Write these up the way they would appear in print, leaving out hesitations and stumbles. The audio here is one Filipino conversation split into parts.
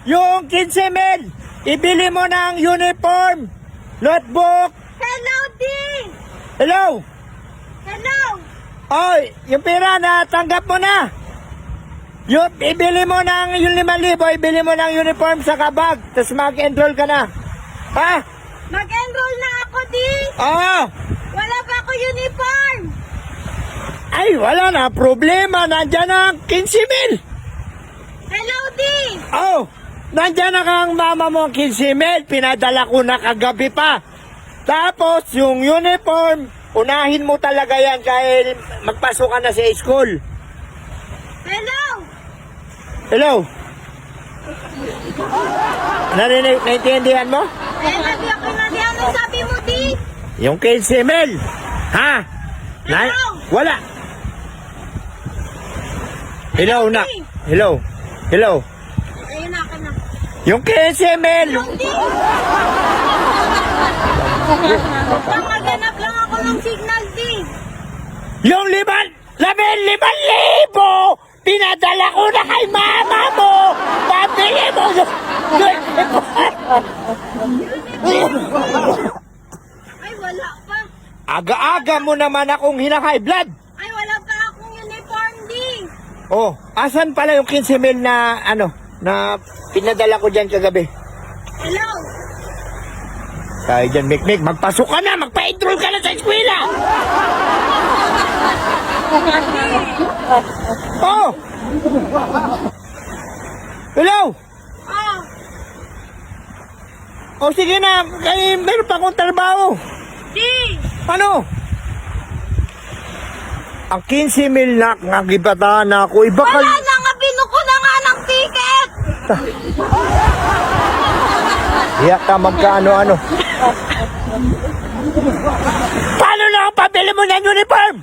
yung 15 mil, ibili mo ng uniform, notebook. Hello, D! Hello? Hello! Oh, yung pera na tanggap mo na. Yung, ibili mo ng yung 5,000, ibili mo ng uniform sa kabag, tapos mag-enroll ka na. Ha? Mag-enroll na ako, D! Oo. Wala pa ako uniform! Ay, wala na. Problema. Nandyan ang 15 mil. Hello, D! Oh, nandyan na kang mama mo ang 15 mil. Pinadala ko na kagabi pa. Tapos, yung uniform, unahin mo talaga yan kahit magpasok ka na sa school. Hello! Hello? Narinig, naintindihan mo? Eh, nadi ako nadi. Ano sabi mo, D? Yung 15 mil. Ha? Hello? Wala. Hello, na. Hello. Hello. Ayun na, ako na. Yung 15 mil. Hello, D! Maganap lang ako ng signal, D! Yung 5,000 pinadala ko na kay mama mo. Pabili mo. Ay, wala pa. Aga-aga mo naman akong hina-high blood. Ay, wala pa akong uniform, D! Oh, asan pala yung 15 mil na na pinadala ko dyan kagabi? Hello? Tayo dyan, Mikmik, magpasok ka na, magpa-enroll ka na sa eskwela. Oh! Hello? Oh, Oh, sige na, meron pa akong trabaho. D! Ano? Ang 15 mil na nagibataan na ako. Iba Wala na nga, binuko na nga ng ticket! Iya ka magkaano-ano. Paano na ang pabili mo ng uniform?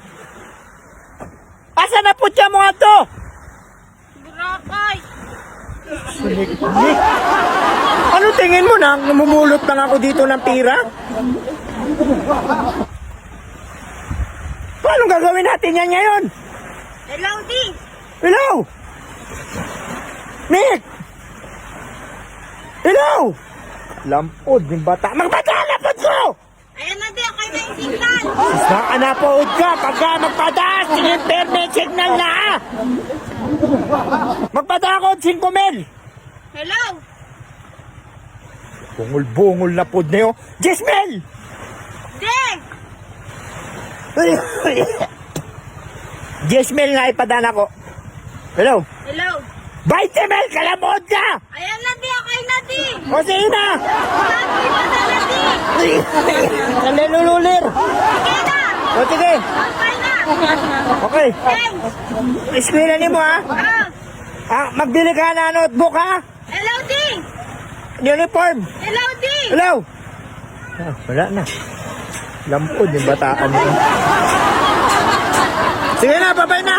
Asa na putya mo nga to? Burakay! Sinik-nik. Ano tingin mo na? Namumulot lang ako dito ng pira? Paano gagawin natin yan ngayon? Hello, D! Hello? Nick! Hello? Lampod yung bata. Magbata! Lampod ko! Ayan na, D! Okay na yung signal! Saan napood ka? Pagka magpataas, sige, permit signal na ha! Magpatakot, 5 mil! Hello? Bungol-bungol na pod na yun. 10 mil! D! 10 mil na ipadana ko. Hello? Hello? 20 mil! Kalamod ka! Ayan na, D! Okay na, D! O sige na! Sabi mo na na, D! Kalilululir! Sige na! O sige! Okay na! Okay. Thanks! Eskwela ni mo ha? Oh, Magbili ka na notebook ha? hello, D! Uniform! Hello, D! Hello? Wala na. Lampod yung bataan mo. Sige na, babay na!